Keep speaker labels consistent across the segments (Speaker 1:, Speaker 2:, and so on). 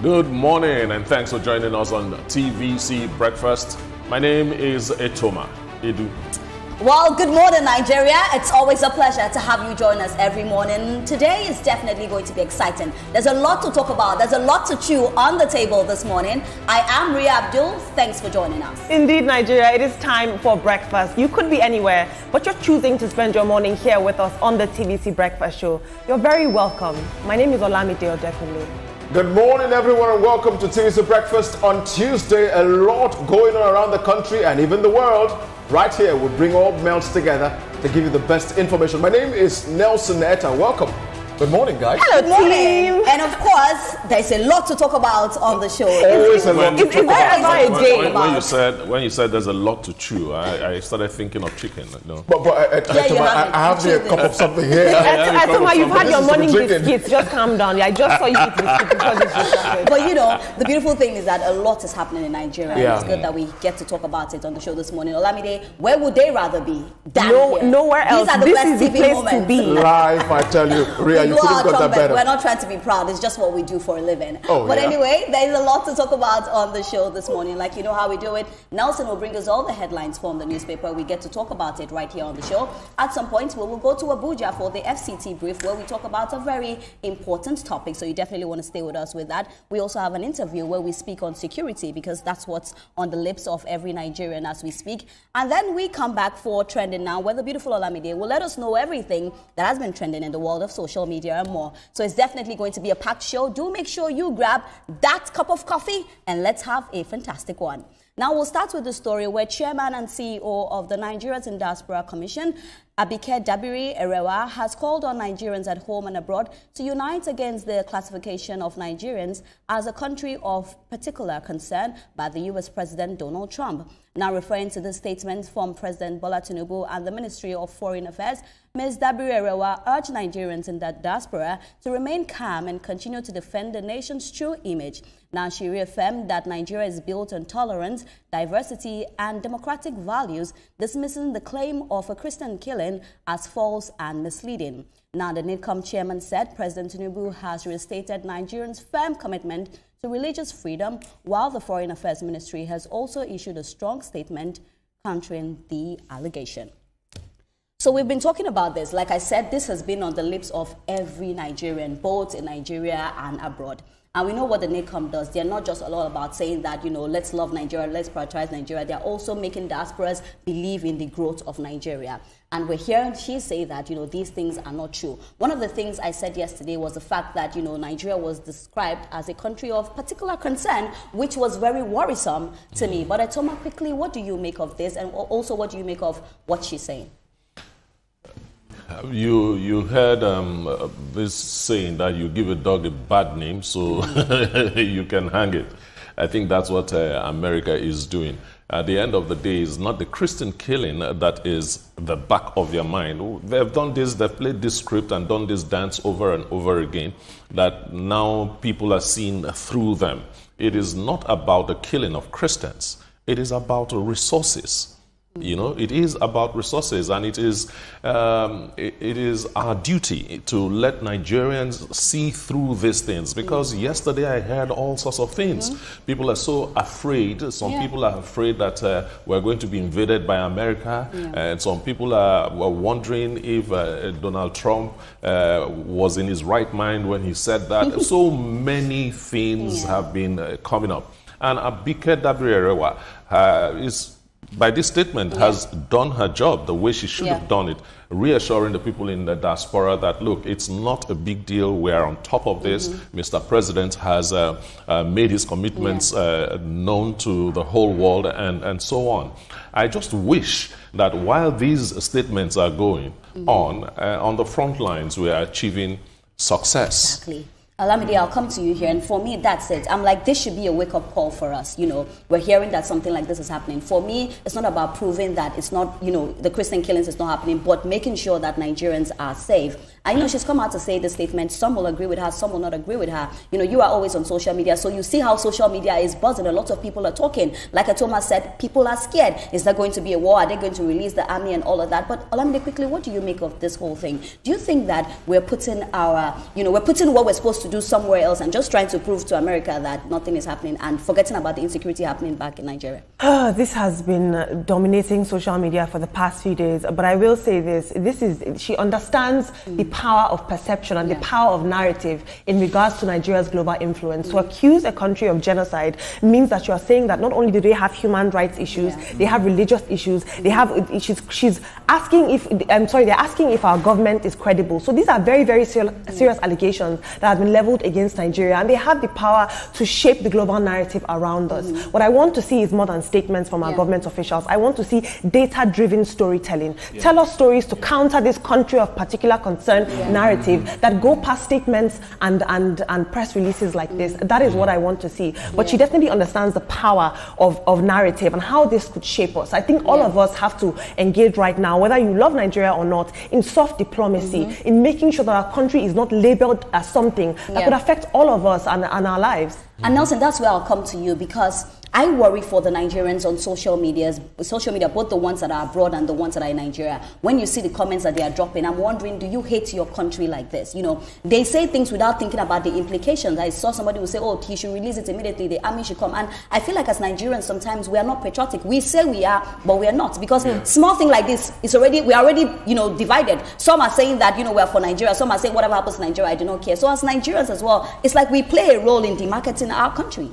Speaker 1: Good morning and thanks for joining us on TVC Breakfast. My name is Etoma Edu.
Speaker 2: Well, good morning, Nigeria. It's always a pleasure to have you join us every morning. Today is definitely going to be exciting. There's a lot to talk about. There's a lot to chew on the table this morning. I am Ria Abdul. Thanks for joining us.
Speaker 3: Indeed, Nigeria, it is time for breakfast. You could be anywhere, but you're choosing to spend your morning here with us on the TVC Breakfast Show. You're very welcome. My name is Olamide Odefumi.
Speaker 4: Good morning, everyone, and welcome to TVC Breakfast on Tuesday. A lot going on around the country and even the world. Right here, we bring all melts together to give you the best information. My name is Nelson Etta. Welcome. Good morning, guys.
Speaker 2: Hello, team. And of course, there's a lot to talk about on the show.
Speaker 4: Always a lot to talk about.
Speaker 1: When you said there's a lot to chew, I started thinking of chicken. No.
Speaker 4: But I have a cup of something here.
Speaker 3: Etoma, you've had your morning biscuits. Just calm down. I just saw you eat biscuits because it's just.
Speaker 2: But you know, the beautiful thing is that a lot is happening in Nigeria. Yeah. It's good that we get to talk about it on the show this morning. Olamide, where would they rather be?
Speaker 3: Nowhere else.
Speaker 2: These are the best TV
Speaker 3: place
Speaker 2: moments.
Speaker 3: to be.
Speaker 4: Live, I tell you. Ria, you couldn't got that better.
Speaker 2: We're not trying to be proud. It's just what we do for a living. But
Speaker 4: yeah.
Speaker 2: Anyway, there's a lot to talk about on the show this morning. Like, you know how we do it. Nelson will bring us all the headlines from the newspaper. We get to talk about it right here on the show. At some point, we will go to Abuja for the FCT brief where we talk about a very important topic. So you definitely want to stay with us with that. We also have an interview where we speak on security because that's what's on the lips of every Nigerian as we speak. And then we come back for Trending Now, where the beautiful Olamide will let us know everything that has been trending in the world of social media and more. So it's definitely going to be a packed show. Do make sure you grab that cup of coffee and let's have a fantastic one. Now we'll start with the story where Chairman and CEO of the Nigerians in Diaspora Commission, Abike Dabiri-Erewa, has called on Nigerians at home and abroad to unite against the classification of Nigerians as a country of particular concern by the U.S. President Donald Trump. Now referring to the statement from President Bola Tinubu and the Ministry of Foreign Affairs, Ms. Dabiri-Erewa urged Nigerians in the diaspora to remain calm and continue to defend the nation's true image. Now she reaffirmed that Nigeria is built on tolerance, diversity and democratic values, dismissing the claim of a Christian killing as false and misleading. Now the NIDCOM chairman said President Tinubu has restated Nigerians' firm commitment to religious freedom, while the Foreign Affairs Ministry has also issued a strong statement countering the allegation. So we've been talking about this. Like I said, this has been on the lips of every Nigerian, both in Nigeria and abroad. And we know what the NIDCOM does. They're not just all about saying that, you know, let's love Nigeria, let's prioritize Nigeria. They're also making diasporas believe in the growth of Nigeria. And we're hearing she say that, you know, these things are not true. One of the things I said yesterday was the fact that, you know, Nigeria was described as a country of particular concern, which was very worrisome to me. But Etoma, quickly, what do you make of this? And also, what do you make of what she's saying?
Speaker 1: You heard this saying that you give a dog a bad name so you can hang it. I think that's what America is doing. At the end of the day, it's not the Christian killing that is the back of their mind. They've done this, they've played this script and done this dance over and over again, that now people are seeing through them. It is not about the killing of Christians. It is about resources. You know, it is about resources, and it is our duty to let Nigerians see through these things. Because yesterday I heard all sorts of things. People are so afraid. Some people are afraid that we're going to be invaded by America, and some people were wondering if Donald Trump was in his right mind when he said that. So many things have been coming up, and Abike Dabiri-Erewa is, by this statement, has done her job the way she should have done it, reassuring the people in the diaspora that, look, it's not a big deal. We are on top of this. Mr. President has made his commitments known to the whole world and so on. I just wish that while these statements are going on the front lines, we are achieving success.
Speaker 2: Exactly. Olamide, I'll come to you here, and for me, that's it. I'm like, this should be a wake-up call for us. You know, we're hearing that something like this is happening. For me, it's not about proving that it's not, you know, the Christian killings is not happening, but making sure that Nigerians are safe. And, she's come out to say the statement. Some will agree with her, some will not agree with her. You are always on social media, so you see how social media is buzzing. A lot of people are talking. Like Atoma said, people are scared. Is there going to be a war? Are they going to release the army and all of that? But Olamide, quickly, what do you make of this whole thing? Do you think that we're putting we're putting what we're supposed to do somewhere else and just trying to prove to America that nothing is happening and forgetting about the insecurity happening back in Nigeria?
Speaker 3: This has been dominating social media for the past few days. But I will say this. She understands the power of perception and the power of narrative in regards to Nigeria's global influence. To accuse a country of genocide means that you are saying that not only do they have human rights issues, they have religious issues, they have she's asking if they're asking if our government is credible. So these are very, very serious allegations that have been leveled against Nigeria, and they have the power to shape the global narrative around us. What I want to see is more than statements from our government officials. I want to see data-driven storytelling. Tell us stories to counter this country of particular concern narrative that go past statements and press releases like this. That is what I want to see. But she definitely understands the power of narrative and how this could shape us. I think all of us have to engage right now, whether you love Nigeria or not, in soft diplomacy, in making sure that our country is not labeled as something that could affect all of us and our lives.
Speaker 2: And Nelson, that's where I'll come to you, because I worry for the Nigerians on social media, both the ones that are abroad and the ones that are in Nigeria. When you see the comments that they are dropping, I'm wondering, do you hate your country like this? They say things without thinking about the implications. I saw somebody who say, oh, he should release it immediately, the army should come. And I feel like as Nigerians, sometimes we are not patriotic. We say we are, but we are not. Because small thing like this, we are already, divided. Some are saying that, we are for Nigeria. Some are saying whatever happens to Nigeria, I do not care. So as Nigerians as well, it's like we play a role in demarketing our country.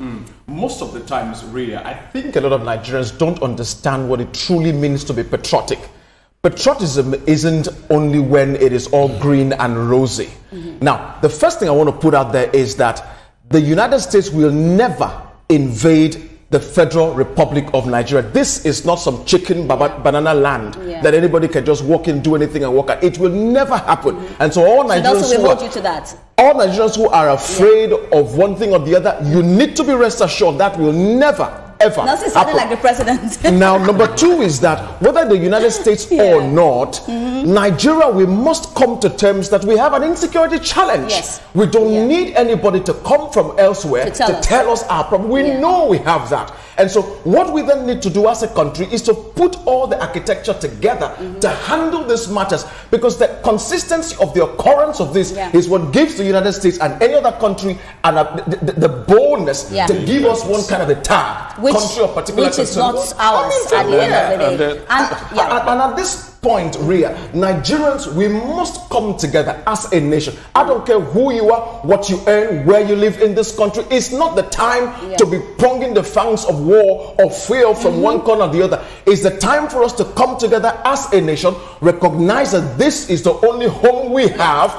Speaker 4: Most of the times, Rhea, I think a lot of Nigerians don't understand what it truly means to be patriotic. Patriotism isn't only when it is all green and rosy. Now, the first thing I want to put out there is that the United States will never invade the Federal Republic of Nigeria. This is not some chicken banana land that anybody can just walk in, do anything and walk out. It will never happen. And so all Nigerians all Nigerians who are afraid of one thing or the other, you need to be rest assured that will never, ever
Speaker 2: Nelson sounded like the president.
Speaker 4: Now, number two is that whether the United States or not, Nigeria, we must come to terms that we have an insecurity challenge. We don't need anybody to come from elsewhere to tell us our problem. We know we have that. And so what we then need to do as a country is to put all the architecture together to handle these matters, because the consistency of the occurrence of this is what gives the United States and any other country and the boldness to give us one kind of a tag, country of particular
Speaker 2: which is not ours at the end of the day.
Speaker 4: And at this point, Rhea, Nigerians, we must come together as a nation. I don't care who you are, what you earn, where you live in this country. It's not the time to be pronging the fangs of war or fear from one corner or the other. It's the time for us to come together as a nation, recognize that this is the only home we have,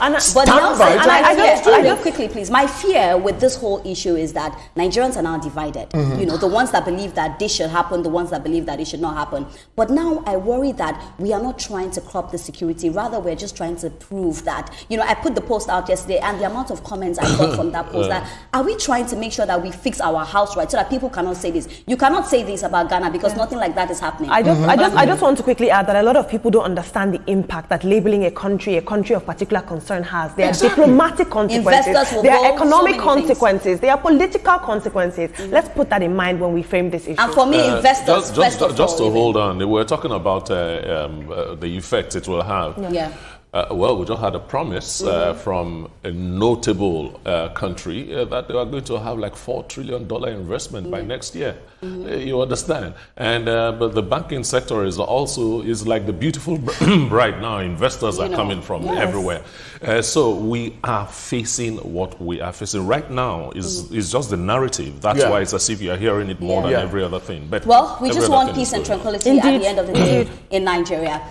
Speaker 2: quickly, please. My fear with this whole issue is that Nigerians are now divided. The ones that believe that this should happen, the ones that believe that it should not happen. But now I worry that we are not trying to crop the security, rather we're just trying to prove that, I put the post out yesterday, and the amount of comments I got from that post, that are we trying to make sure that we fix our house right so that people cannot say this? You cannot say this about Ghana because nothing like that is happening.
Speaker 3: I just want to quickly add that a lot of people don't understand the impact that labeling a country of particular concern has. There are diplomatic consequences, there are economic consequences, there are political consequences. Let's put that in mind when we frame this issue.
Speaker 2: And for me, investors
Speaker 1: just to hold on, we're talking about the effect it will have. Well, we just had a promise from a notable country that they are going to have like $4 trillion investment by next year. You understand? And but the banking sector is like the beautiful bride now. Investors are coming from everywhere. So we are facing what we are facing right now is just the narrative. That's why it's as if you are hearing it more than every other thing. But
Speaker 2: we just want peace and tranquility at the end of the day in Nigeria.